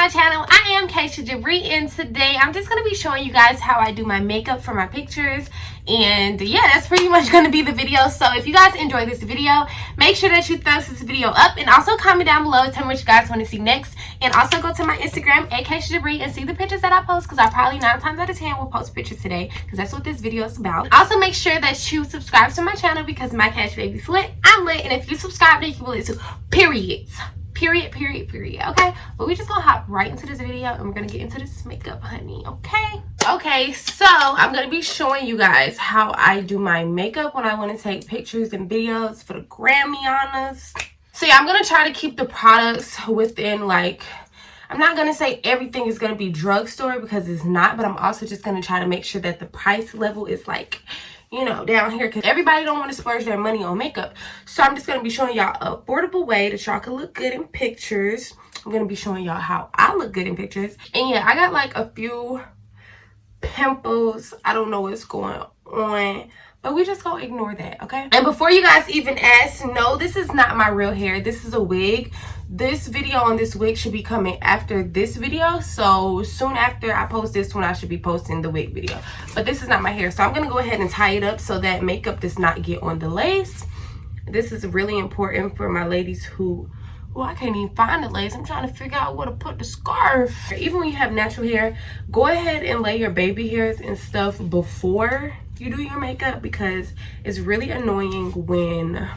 my channel. I am Jabre, and today I'm just going to be showing you guys how I do my makeup for my pictures. And yeah, that's pretty much going to be the video. So if you guys enjoy this video, make sure that you thumbs this video up, and also comment down below, tell me what you guys want to see next. And also go to my Instagram at Jabre and see the pictures that I post, because I probably 9 times out of 10 will post pictures today, because that's what this video is about. Also make sure that you subscribe to my channel, because my Cash Baby's lit, I'm lit, and if you subscribe, then you will lit too. Period. Okay, but we just gonna hop right into this video, and we're gonna get into this makeup, honey. Okay, so I'm gonna be showing you guys how I do my makeup when I want to take pictures and videos for the Grammy honors. So yeah, I'm gonna try to keep the products within, like, I'm not gonna say everything is gonna be drugstore, because it's not, but I'm also just gonna try to make sure that the price level is, like, you know, down here, because everybody don't want to splurge their money on makeup. So I'm just going to be showing y'all an affordable way that y'all can look good in pictures. I'm going to be showing y'all how I look good in pictures. And yeah, I got like a few pimples. I don't know what's going on, but we just gonna ignore that, okay? And before you guys even ask, no, this is not my real hair. This is a wig. This video on this wig should be coming after this video. So soon after I post this one, I should be posting the wig video. But this is not my hair. So I'm gonna go ahead and tie it up so that makeup does not get on the lace. This is really important for my ladies who, well, I can't even find the lace. I'm trying to figure out where to put the scarf. Even when you have natural hair, go ahead and lay your baby hairs and stuff before you do your makeup, because it's really annoying when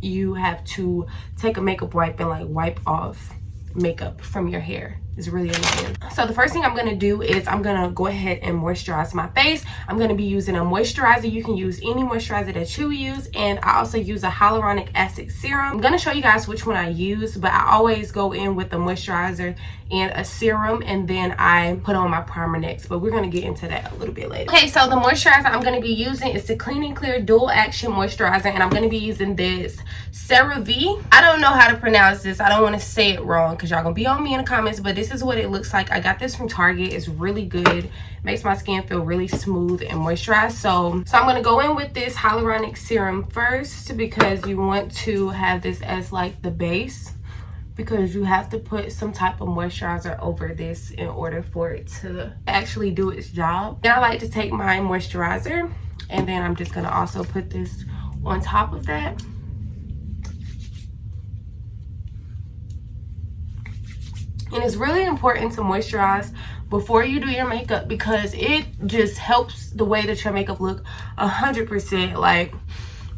you have to take a makeup wipe and like wipe off makeup from your hair. It's really annoying. So the first thing I'm gonna do is I'm gonna go ahead and moisturize my face. I'm gonna be using a moisturizer. You can use any moisturizer that you use, and I also use a hyaluronic acid serum. I'm gonna show you guys which one I use, but I always go in with a moisturizer and a serum, and then I put on my primer next, but we're gonna get into that a little bit later. Okay, so the moisturizer I'm gonna be using is the Clean and Clear Dual Action Moisturizer, and I'm gonna be using this CeraVe. I don't know how to pronounce this. I don't want to say it wrong, because y'all gonna be on me in the comments, but this is what it looks like. I got this from Target. It's really good. Makes my skin feel really smooth and moisturized. So I'm gonna go in with this hyaluronic serum first, because you want to have this as like the base, because you have to put some type of moisturizer over this in order for it to actually do its job. Then I like to take my moisturizer, and then I'm just gonna also put this on top of that. And it's really important to moisturize before you do your makeup, because it just helps the way that your makeup look 100%. Like,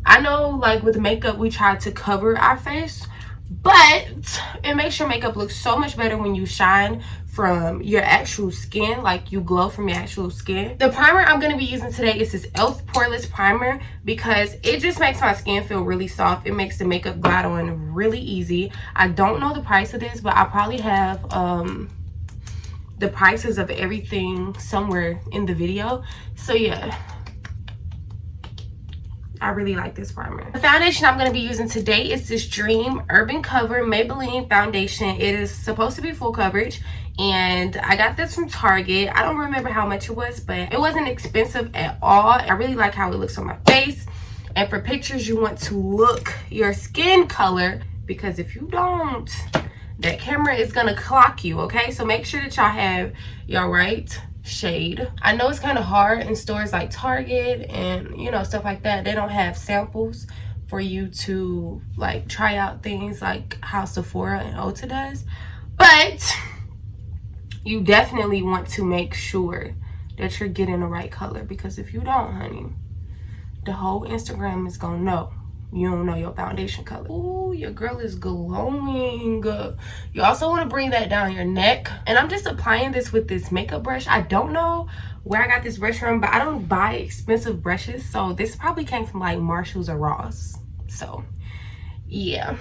I know, like, with makeup we try to cover our face, but it makes your makeup look so much better when you shine from your actual skin, like you glow from your actual skin. The primer I'm going to be using today is this e.l.f. Poreless Primer, because it just makes my skin feel really soft. It makes the makeup glide on really easy. I don't know the price of this, but I probably have the prices of everything somewhere in the video. So yeah, I really like this primer. The foundation I'm going to be using today is this Dream Urban Cover Maybelline foundation. It is supposed to be full coverage, and I got this from Target. I don't remember how much it was, but it wasn't expensive at all. I really like how it looks on my face. And for pictures, you want to look your skin color, because if you don't, that camera is going to clock you, okay? So make sure that y'all have your right shade. I know it's kind of hard in stores like Target and, you know, stuff like that. They don't have samples for you to like try out things like how Sephora and Ulta does, but you definitely want to make sure that you're getting the right color, because if you don't, honey, the whole Instagram is gonna know you don't know your foundation color. Ooh, your girl is glowing. You also want to bring that down your neck, and I'm just applying this with this makeup brush. I don't know where I got this brush from, but I don't buy expensive brushes, so this probably came from like Marshall's or Ross. So yeah,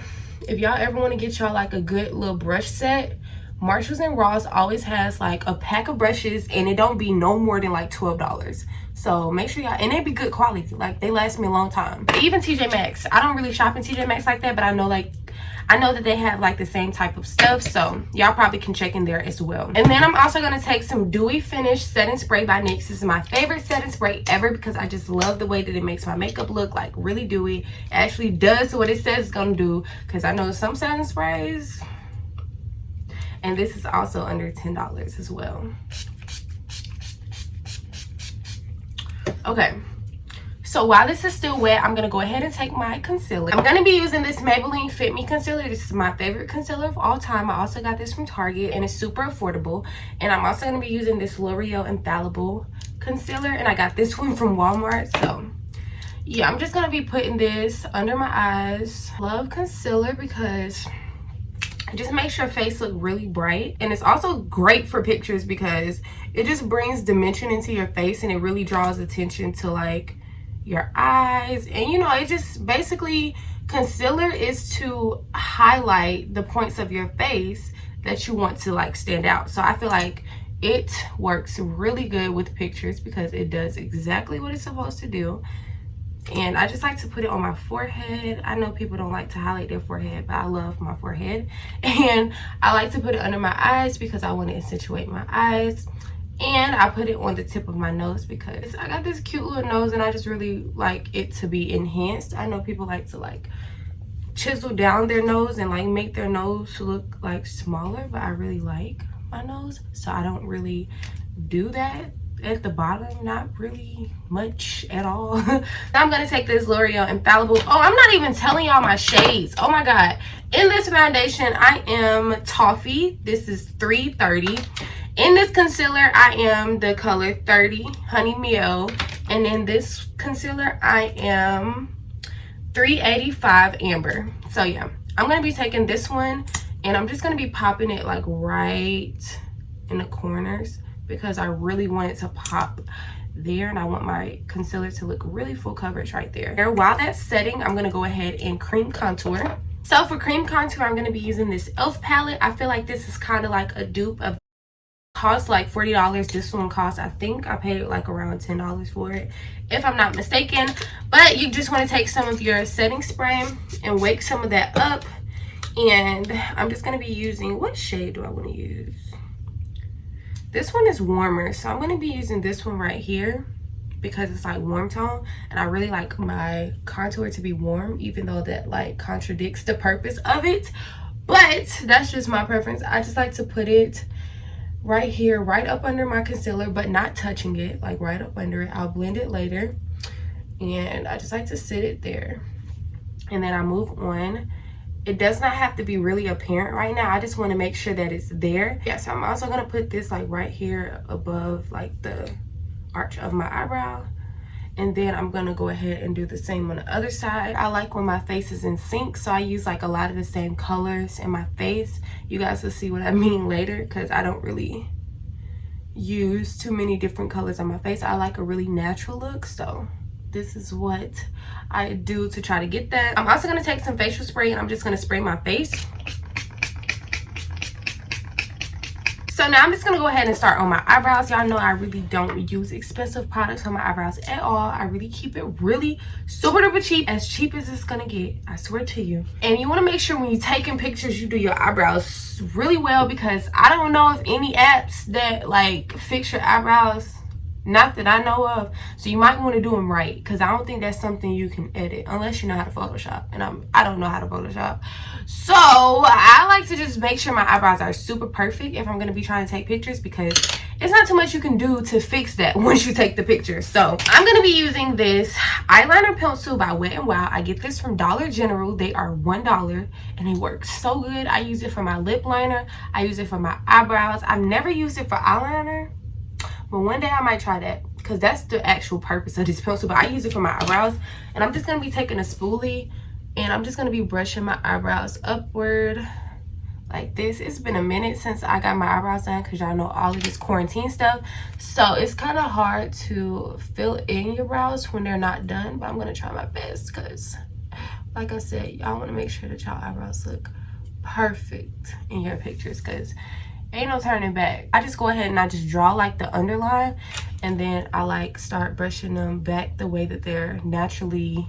if y'all ever want to get y'all like a good little brush set, Marshalls and Ross always has like a pack of brushes, and it don't be no more than like $12. So make sure y'all, and they be good quality, like they last me a long time. Even TJ Maxx, I don't really shop in TJ Maxx like that, but I know that they have like the same type of stuff, so y'all probably can check in there as well. And then I'm also going to take some Dewy Finish setting spray by NYX. This is my favorite setting spray ever, because I just love the way that it makes my makeup look like really dewy. It actually does what it says it's going to do, because I know some setting sprays, And this is also under $10 as well. Okay, so while this is still wet, I'm going to go ahead and take my concealer. I'm going to be using this Maybelline Fit Me concealer. This is my favorite concealer of all time. I also got this from Target, and it's super affordable. And I'm also going to be using this L'Oreal Infallible concealer, and I got this one from Walmart. So yeah, I'm just going to be putting this under my eyes. Love concealer because it just makes your face look really bright, and it's also great for pictures because it just brings dimension into your face, and it really draws attention to like your eyes. And you know, it just basically, concealer is to highlight the points of your face that you want to like stand out. So I feel like it works really good with pictures because it does exactly what it's supposed to do. And I just like to put it on my forehead. I know people don't like to highlight their forehead, but I love my forehead. And I like to put it under my eyes because I want to accentuate my eyes. And I put it on the tip of my nose because I got this cute little nose and I just really like it to be enhanced. I know people like to like chisel down their nose and like make their nose look like smaller, but I really like my nose, so I don't really do that at the bottom, not really much at all. Now I'm gonna take this L'Oreal Infallible. Oh, I'm not even telling y'all my shades. Oh my god. In this foundation, I am Toffee. This is 330. In this concealer, I am the color 30 Honey Miel. And in this concealer, I am 385 Amber. So yeah, I'm gonna be taking this one and I'm just gonna be popping it like right in the corners because I really want it to pop there, and I want my concealer to look really full coverage right there. While that's setting, I'm gonna go ahead and cream contour. So for cream contour, I'm gonna be using this e.l.f. palette. I feel like this is kind of like a dupe of, cost like $40. This one costs, I think I paid like around $10 for it, if I'm not mistaken. But you just want to take some of your setting spray and wake some of that up. And I'm just going to be using, what shade do I want to use? This one is warmer, so I'm going to be using this one right here because it's like warm tone, and I really like my contour to be warm, even though that like contradicts the purpose of it. But that's just my preference. I just like to put it right here, right up under my concealer, but not touching it, like right up under it. I'll blend it later, and I just like to sit it there, and then I move on. It does not have to be really apparent right now. I just want to make sure that it's there. Yeah, so I'm also going to put this like right here above like the arch of my eyebrow. And then I'm going to go ahead and do the same on the other side. I like when my face is in sync, so I use like a lot of the same colors in my face. You guys will see what I mean later because I don't really use too many different colors on my face. I like a really natural look, so this is what I do to try to get that. I'm also going to take some facial spray and I'm just going to spray my face. So now I'm just going to go ahead and start on my eyebrows. Y'all know I really don't use expensive products on my eyebrows at all. I really keep it really super duper cheap, as cheap as it's going to get, I swear to you. And you want to make sure when you're taking pictures, you do your eyebrows really well, because I don't know of any apps that like fix your eyebrows. Not that I know of. So you might want to do them right, because I don't think that's something you can edit unless you know how to Photoshop, and I don't know how to Photoshop. So I like to just make sure my eyebrows are super perfect if I'm going to be trying to take pictures, because it's not too much you can do to fix that once you take the picture. So I'm going to be using this eyeliner pencil by Wet n Wild. I get this from Dollar General. They are $1 and they work so good. I use it for my lip liner. I use it for my eyebrows. I've never used it for eyeliner, but one day I might try that, because that's the actual purpose of this pencil. But I use it for my eyebrows, and I'm just going to be taking a spoolie and I'm just going to be brushing my eyebrows upward like this. It's been a minute since I got my eyebrows done, because y'all know all of this quarantine stuff, so it's kind of hard to fill in your brows when they're not done. But I'm going to try my best, because like I said, y'all want to make sure that y'all eyebrows look perfect in your pictures, because ain't no turning back. I just go ahead and I just draw like the underline, and then I like start brushing them back the way that they're naturally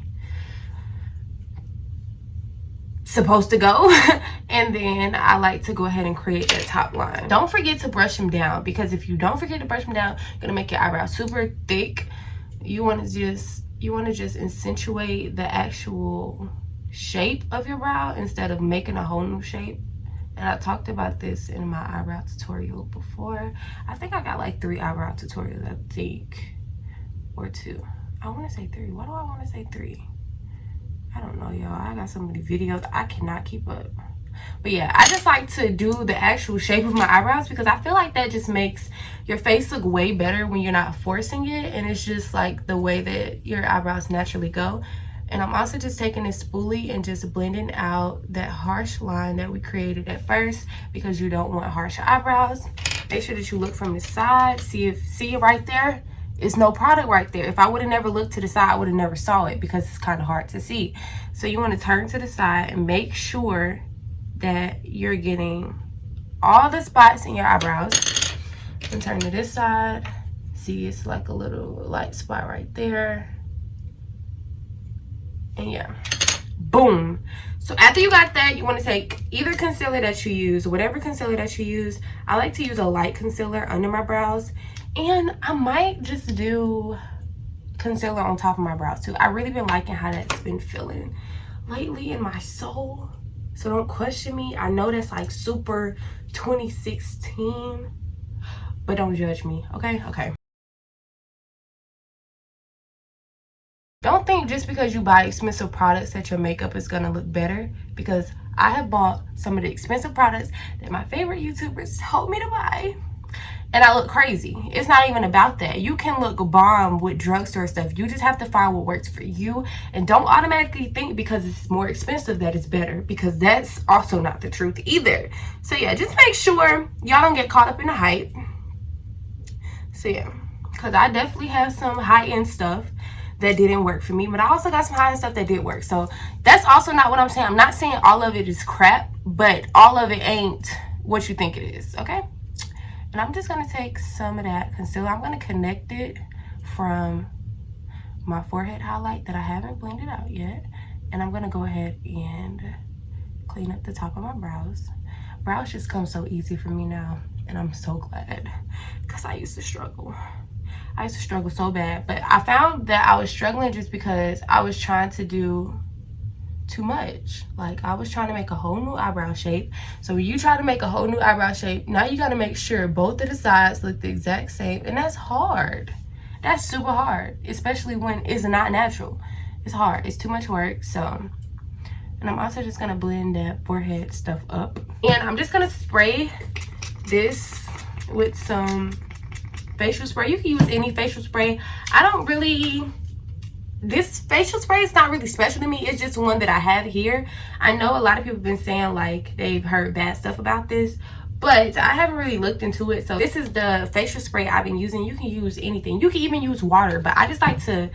supposed to go. And then I like to go ahead and create that top line. Don't forget to brush them down, because if you don't forget to brush them down, you're gonna make your eyebrows super thick. You want to just accentuate the actual shape of your brow instead of making a whole new shape. And I talked about this in my eyebrow tutorial before. I think I got like 3 eyebrow tutorials, I think, or 2. I want to say 3. Why do I want to say 3? I don't know, y'all. I got so many videos. I cannot keep up. But yeah, I just like to do the actual shape of my eyebrows because I feel like that just makes your face look way better when you're not forcing it. And it's just like the way that your eyebrows naturally go. And I'm also just taking this spoolie and just blending out that harsh line that we created at first because you don't want harsh eyebrows. Make sure that you look from the side. See it right there? It's no product right there. If I would have never looked to the side, I would have never saw it because it's kind of hard to see. So you want to turn to the side and make sure that you're getting all the spots in your eyebrows. And turn to this side. See, it's like a little light spot right there. And yeah, boom. So after you got that, you want to take either concealer that you use, whatever concealer that you use. I like to use a light concealer under my brows, and I might just do concealer on top of my brows too. I really been liking how that's been feeling lately in my soul. So don't question me. I know that's like super 2016, but don't judge me, okay? Okay. Don't think just because you buy expensive products that your makeup is going to look better, because I have bought some of the expensive products that my favorite YouTubers told me to buy and I look crazy. It's not even about that. You can look bomb with drugstore stuff. You just have to find what works for you, and don't automatically think because it's more expensive that it's better, because that's also not the truth either. So yeah, just make sure y'all don't get caught up in the hype. So yeah, because I definitely have some high-end stuff that didn't work for me, but I also got some high-end stuff that did work. So that's also not what I'm saying. I'm not saying all of it is crap, but all of it ain't what you think it is, okay? And I'm just gonna take some of that concealer. I'm gonna connect it from my forehead highlight that I haven't blended out yet, and I'm gonna go ahead and clean up the top of my brows. Brows just come so easy for me now, and I'm so glad, because I used to struggle. I used to struggle so bad, but I found that I was struggling just because I was trying to do too much. Like, I was trying to make a whole new eyebrow shape. So when you try to make a whole new eyebrow shape, now you got to make sure both of the sides look the exact same, and that's hard. That's super hard, especially when it's not natural. It's hard. It's too much work. So, and I'm also just gonna blend that forehead stuff up, and I'm just gonna spray this with some facial spray. You can use any facial spray. I don't really, this facial spray is not really special to me. It's just one that I have here. I know a lot of people have been saying like they've heard bad stuff about this, but I haven't really looked into it. So this is the facial spray I've been using. You can use anything. You can even use water, but I just like to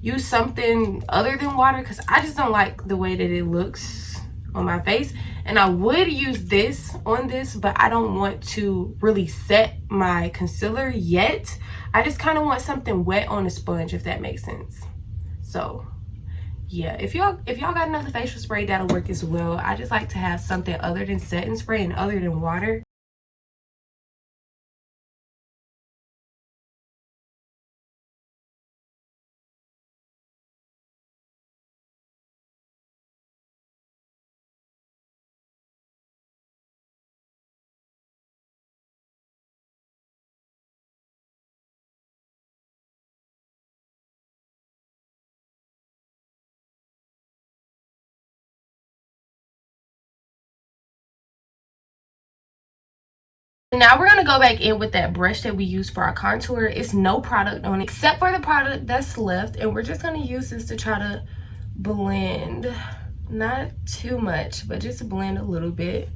use something other than water because I just don't like the way that it looks on my face. And I would use this on this, but I don't want to really set my concealer yet. I just kind of want something wet on the sponge, if that makes sense. So yeah, if y'all got another facial spray, that'll work as well. I just like to have something other than setting spray and other than water. Now we're going to go back in with that brush that we used for our contour. It's no product on it except for the product that's left, and we're just going to use this to try to blend, not too much, but just blend a little bit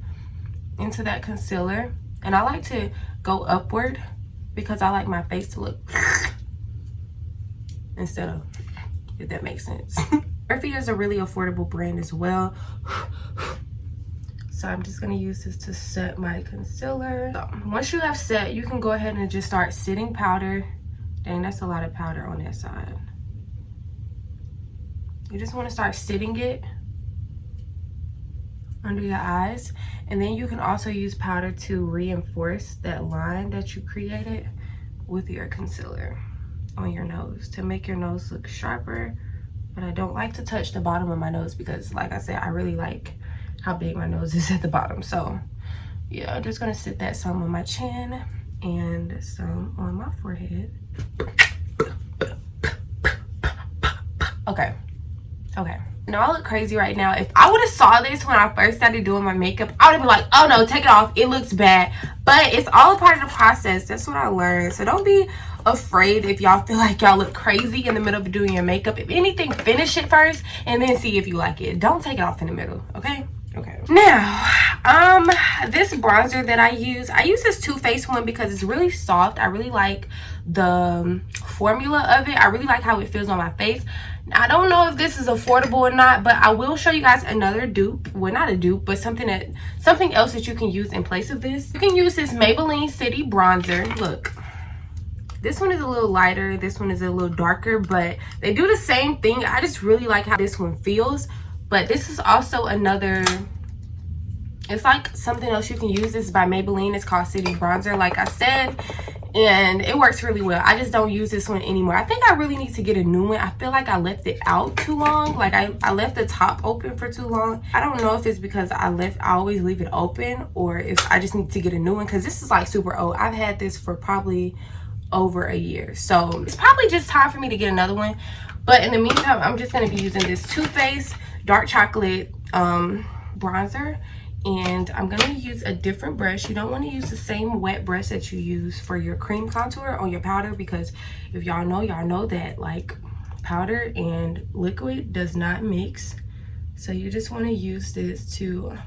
into that concealer. And I like to go upward because I like my face to look instead of, if that makes sense. Murphy is a really affordable brand as well. So I'm just gonna use this to set my concealer. So once you have set, you can go ahead and just start sitting powder. Dang, that's a lot of powder on that side. You just wanna start sitting it under your eyes. And then you can also use powder to reinforce that line that you created with your concealer on your nose to make your nose look sharper. But I don't like to touch the bottom of my nose because, like I said, I really like how big my nose is at the bottom. So Yeah, I'm just gonna sit that some on my chin and some on my forehead. Okay. No, I look crazy right now. If I would have saw this when I first started doing my makeup, I would have been like, oh no, take it off, it looks bad. But it's all a part of the process. That's what I learned. So don't be afraid if y'all feel like y'all look crazy in the middle of doing your makeup. If anything, finish it first and then see if you like it. Don't take it off in the middle, okay? Okay. Now, this bronzer that I use this Too Faced one because it's really soft. I really like the formula of it. I really like how it feels on my face. I don't know if this is affordable or not, but I will show you guys another dupe. Well, not a dupe, but something else that you can use in place of this. You can use this Maybelline City bronzer. Look, this one is a little lighter, this one is a little darker, but they do the same thing. I just really like how this one feels. But this is also another, it's like something else you can use. This is by Maybelline. It's called City Bronzer, like I said, and it works really well. I just don't use this one anymore. I think I really need to get a new one. I feel like I left it out too long. Like I left the top open for too long. I don't know if it's because I always leave it open, or if I just need to get a new one, because this is like super old. I've had this for probably over a year, so it's probably just time for me to get another one. But in the meantime, I'm just going to be using this Too Faced dark chocolate bronzer, and I'm going to use a different brush. You don't want to use the same wet brush that you use for your cream contour on your powder, because if y'all know that like powder and liquid does not mix. So you just want to use this to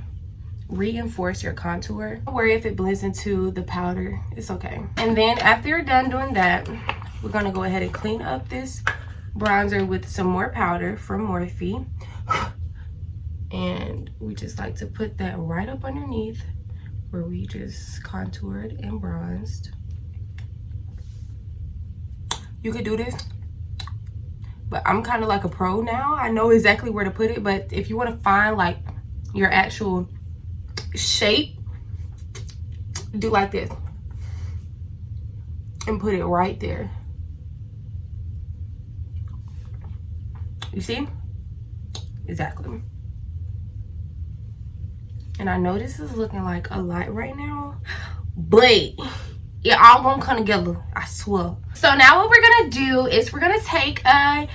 reinforce your contour. Don't worry if it blends into the powder, it's okay. And then after you're done doing that, we're going to go ahead and clean up this bronzer with some more powder from Morphe. And we just like to put that right up underneath where we just contoured and bronzed. You could do this, but I'm kind of like a pro now. I know exactly where to put it, but if you want to find like your actual shape, do like this and put it right there. You see? Exactly. And I know this is looking like a lot right now, but it all won't come together, I swear. So now what we're gonna do is we're gonna take a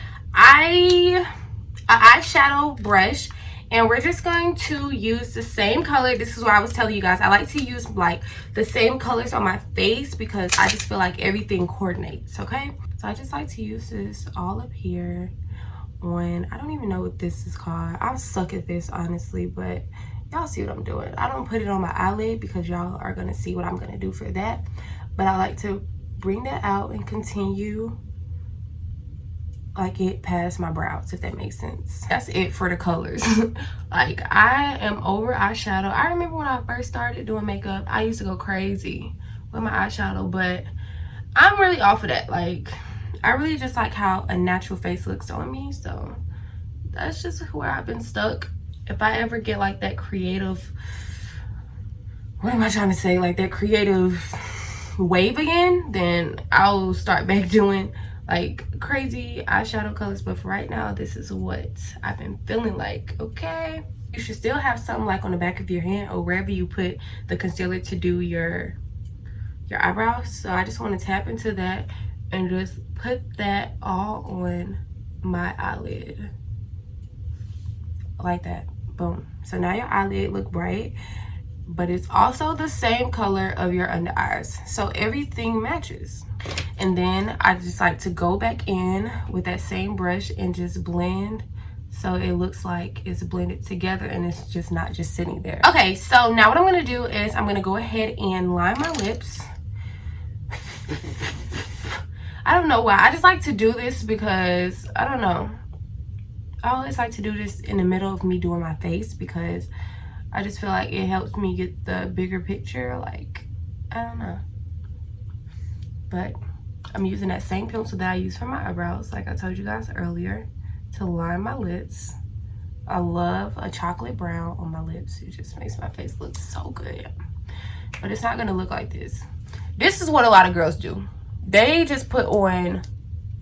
eyeshadow brush, and we're just going to use the same color. This is what I was telling you guys. I like to use like the same colors on my face because I just feel like everything coordinates, okay? So I just like to use this all up here on, I don't even know what this is called. I suck at this, honestly, but y'all see what I'm doing. I don't put it on my eyelid because y'all are gonna see what I'm gonna do for that. But I like to bring that out and continue like it past my brows, if that makes sense. That's it for the colors. Like, I am over eyeshadow. I remember when I first started doing makeup, I used to go crazy with my eyeshadow, but I'm really off of that. Like, I really just like how a natural face looks on me, so that's just where I've been stuck. If I ever get like that creative, what am I trying to say, like that creative wave again, then I'll start back doing like crazy eyeshadow colors. But for right now, this is what I've been feeling like. Okay, you should still have something like on the back of your hand or wherever you put the concealer to do your eyebrows. So I just want to tap into that and just put that all on my eyelid like that. Boom. So now your eyelid look bright, but it's also the same color of your under eyes, so everything matches. And then I just like to go back in with that same brush and just blend so it looks like it's blended together and it's just not just sitting there. Okay, so now what I'm going to do is I'm going to go ahead and line my lips. I don't know why, I just like to do this because I don't know, I always like to do this in the middle of me doing my face because I just feel like it helps me get the bigger picture. Like, I don't know. But I'm using that same pencil that I use for my eyebrows, like I told you guys earlier, to line my lips. I love a chocolate brown on my lips. It just makes my face look so good. But it's not going to look like this. This is what a lot of girls do. They just put on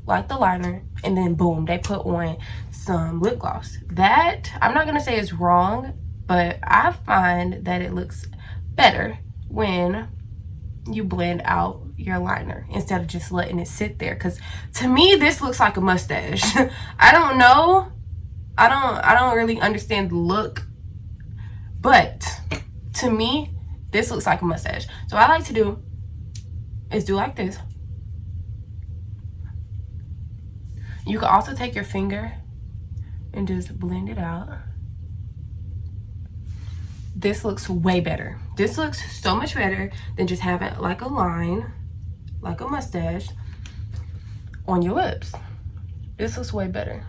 like the liner and then boom, they put on some lip gloss. That, I'm not gonna say it's wrong, but I find that it looks better when you blend out your liner instead of just letting it sit there. Because to me, this looks like a mustache. I don't know. I don't really understand the look, but to me, this looks like a mustache. So what I like to do is do like this. You can also take your finger and just blend it out. This looks way better. This looks so much better than just having like a line, like a mustache on your lips. This looks way better.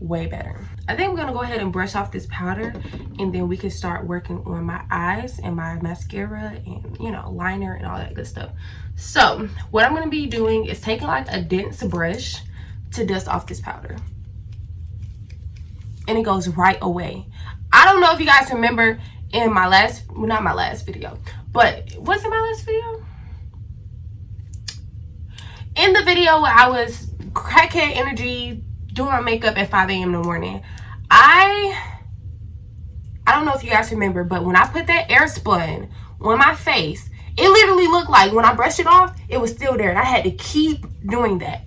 Way better. I think I'm gonna go ahead and brush off this powder, and then we can start working on my eyes and my mascara and, you know, liner and all that good stuff. So what I'm gonna be doing is taking like a dense brush to dust off this powder, and it goes right away. I don't know if you guys remember in my last, well, not my last video, but was it my last video? In the video where I was crackhead energy doing my makeup at 5 a.m. in the morning, I don't know if you guys remember, but when I put that air spun on my face, it literally looked like when I brushed it off, it was still there, and I had to keep doing that.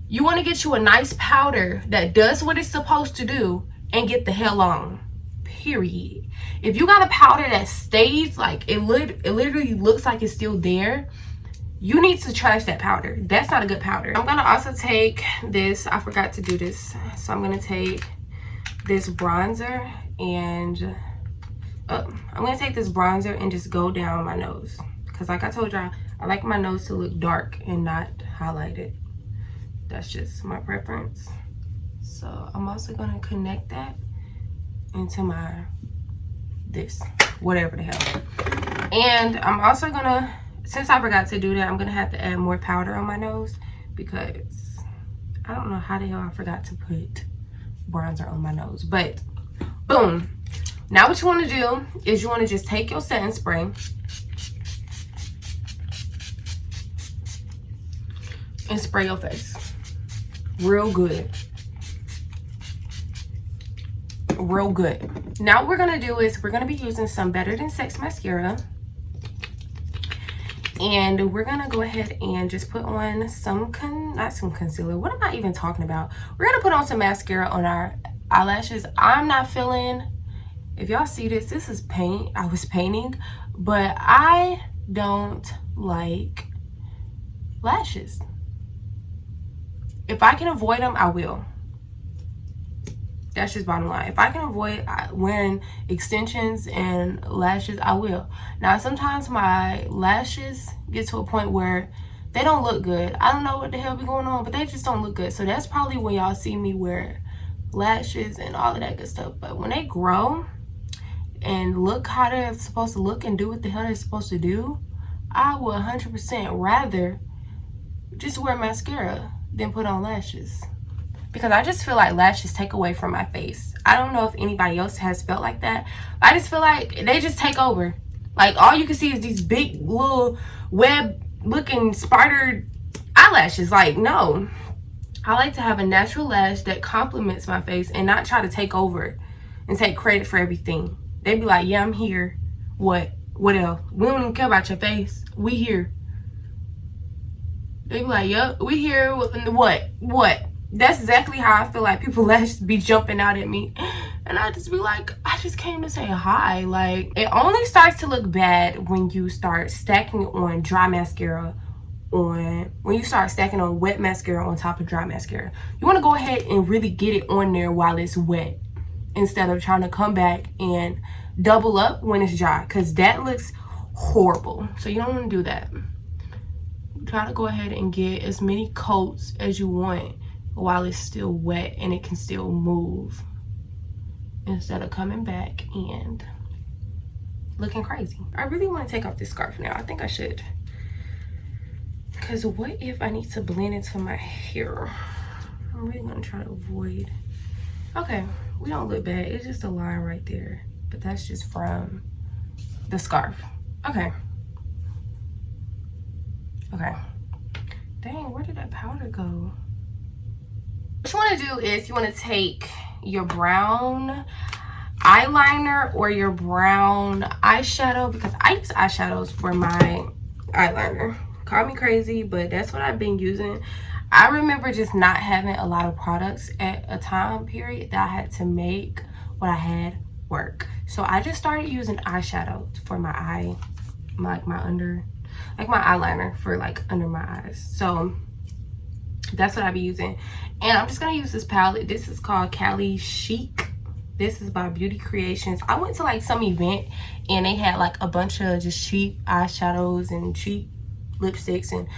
You want to get you a nice powder that does what it's supposed to do and get the hell on. Period. If you got a powder that stays, like it literally looks like it's still there, you need to trash that powder. That's not a good powder. I'm gonna also take this, I forgot to do this, so I'm gonna take this bronzer and just go down my nose, because like I told y'all, I like my nose to look dark and not highlighted. That's just my preference. So I'm also gonna connect that into my whatever the hell. And I'm also gonna, since I forgot to do that, I'm gonna have to add more powder on my nose, because I don't know how the hell I forgot to put bronzer on my nose. But boom. Now what you want to do is you want to just take your setting spray and spray your face real good. Real good. Now what we're gonna do is we're gonna be using some Better Than Sex mascara, and we're gonna go ahead and just put on not some concealer. What am I even talking about? We're gonna put on some mascara on our eyelashes. I'm not feeling, if y'all see this is paint. I was painting, but I don't like lashes. If I can avoid them, I will. That's just bottom line. If I can avoid wearing extensions and lashes, I will. Now, sometimes my lashes get to a point where they don't look good. I don't know what the hell be going on, but they just don't look good. So that's probably when y'all see me wear lashes and all of that good stuff. But when they grow and look how they're supposed to look and do what the hell they're supposed to do, I would 100% rather just wear mascara than put on lashes. Because I just feel like lashes take away from my face. I don't know if anybody else has felt like that. I just feel like they just take over. Like, all you can see is these big little web looking spider eyelashes. Like, no. I like to have a natural lash that complements my face and not try to take over and take credit for everything. They be like, yeah, I'm here. What else? We don't even care about your face. We here. They be like, yup, we here. What? That's exactly how I feel like people lashes be jumping out at me. And I just be like, I just came to say hi. Like, it only starts to look bad when you start stacking on dry mascara when you start stacking on wet mascara on top of dry mascara. You want to go ahead and really get it on there while it's wet, instead of trying to come back and double up when it's dry, because that looks horrible. So you don't want to do that. Try to go ahead and get as many coats as you want while it's still wet and it can still move, instead of coming back and looking crazy. I really want to take off this scarf now. I think I should, because what if I need to blend into my hair? I'm really going to try to avoid. Okay, we don't look bad. It's just a line right there, but that's just from the scarf. Okay. Dang, where did that powder go? What you want to do is you want to take your brown eyeliner or your brown eyeshadow, because I use eyeshadows for my eyeliner. Call me crazy, but that's what I've been using. I remember just not having a lot of products at a time period that I had to make what I had work. So I just started using eyeshadow for my eye, my eyeliner for like under my eyes. So that's what I be using. And I'm just gonna use this palette. This is called Cali Chic. This is by Beauty Creations. I went to like some event and they had like a bunch of just cheap eyeshadows and cheap lipsticks and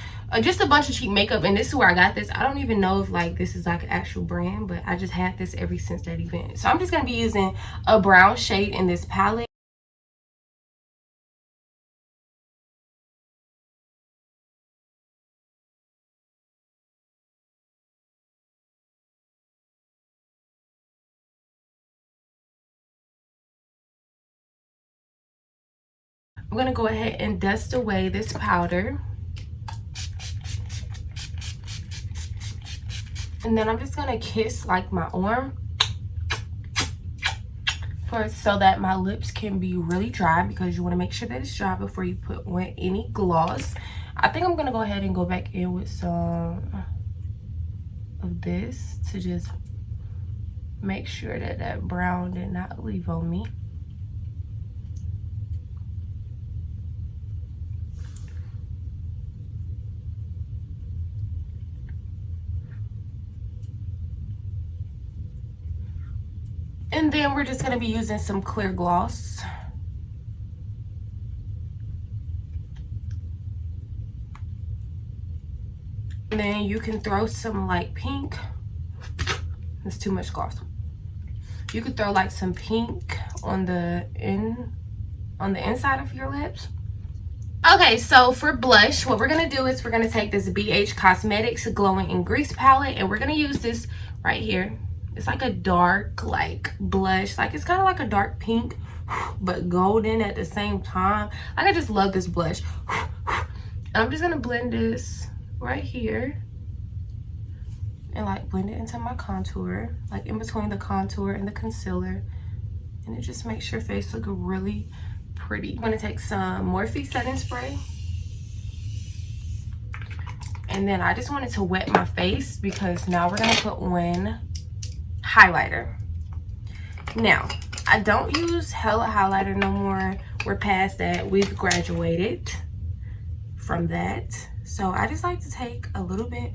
just a bunch of cheap makeup, and this is where I got this. I don't even know if like this is like an actual brand, but I just had this ever since that event. So I'm just gonna be using a brown shade in this palette. I'm gonna go ahead and dust away this powder. And then I'm just gonna kiss like my arm so that my lips can be really dry, because you want to make sure that it's dry before you put on any gloss. I think I'm gonna go ahead and go back in with some of this to just make sure that that brown did not leave on me. And then we're just going to be using some clear gloss. And then you can throw some like pink. It's too much gloss. You could throw like some pink on the inside of your lips. Okay, so for blush, what we're going to do is we're going to take this BH Cosmetics Glowing in Grease palette, and we're going to use this right here. It's like a dark like blush, like it's kind of like a dark pink but golden at the same time. Like I just love this blush. And I'm just gonna blend this right here and like blend it into my contour, like in between the contour and the concealer, and it just makes your face look really pretty. I'm gonna take some Morphe setting spray, and then I just wanted to wet my face because now we're gonna put on highlighter. Now, I don't use hella highlighter no more. We're past that. We've graduated from that. So I just like to take a little bit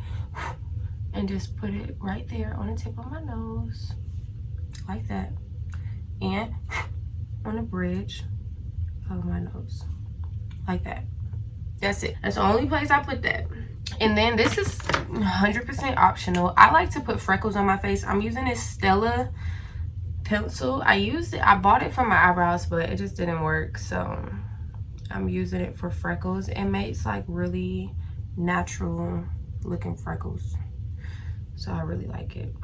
and just put it right there on the tip of my nose, like that, and on the bridge of my nose, like that. That's it. That's the only place I put that. And then this is 100% optional. I like to put freckles on my face. I'm using this Stella pencil. I bought it for my eyebrows, but it just didn't work. So I'm using it for freckles. It makes like really natural looking freckles. So I really like it.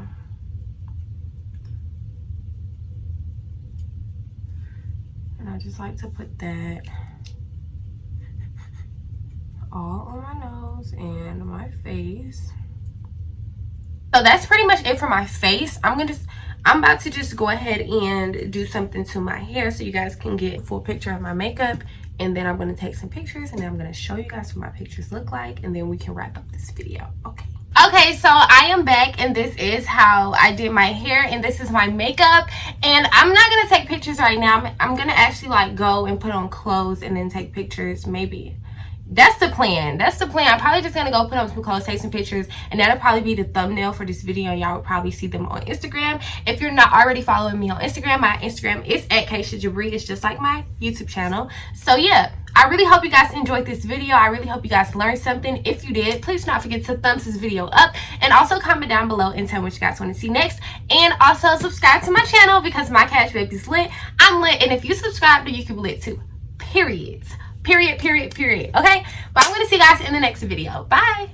And I just like to put that all on my nose and my face. So that's pretty much it for my face. I'm about to just go ahead and do something to my hair so you guys can get a full picture of my makeup, and then I'm going to take some pictures, and then I'm going to show you guys what my pictures look like, and then we can wrap up this video. Okay, so I am back, and this is how I did my hair, and this is my makeup. And I'm not gonna take pictures right now. I'm gonna actually like go and put on clothes and then take pictures. Maybe that's the plan. I'm probably just gonna go put on some clothes, take some pictures, and that'll probably be the thumbnail for this video. Y'all will probably see them on Instagram. If you're not already following me on Instagram, my Instagram is @kashiajabre. It's just like my YouTube channel. So yeah, I really hope you guys enjoyed this video. I really hope you guys learned something. If you did, please do not forget to thumbs this video up, and also comment down below and tell me what you guys want to see next. And also subscribe to my channel because my Cash Baby's lit. I'm lit, and if you subscribe, then you can be lit too. Period. Okay? But I'm going to see you guys in the next video. Bye.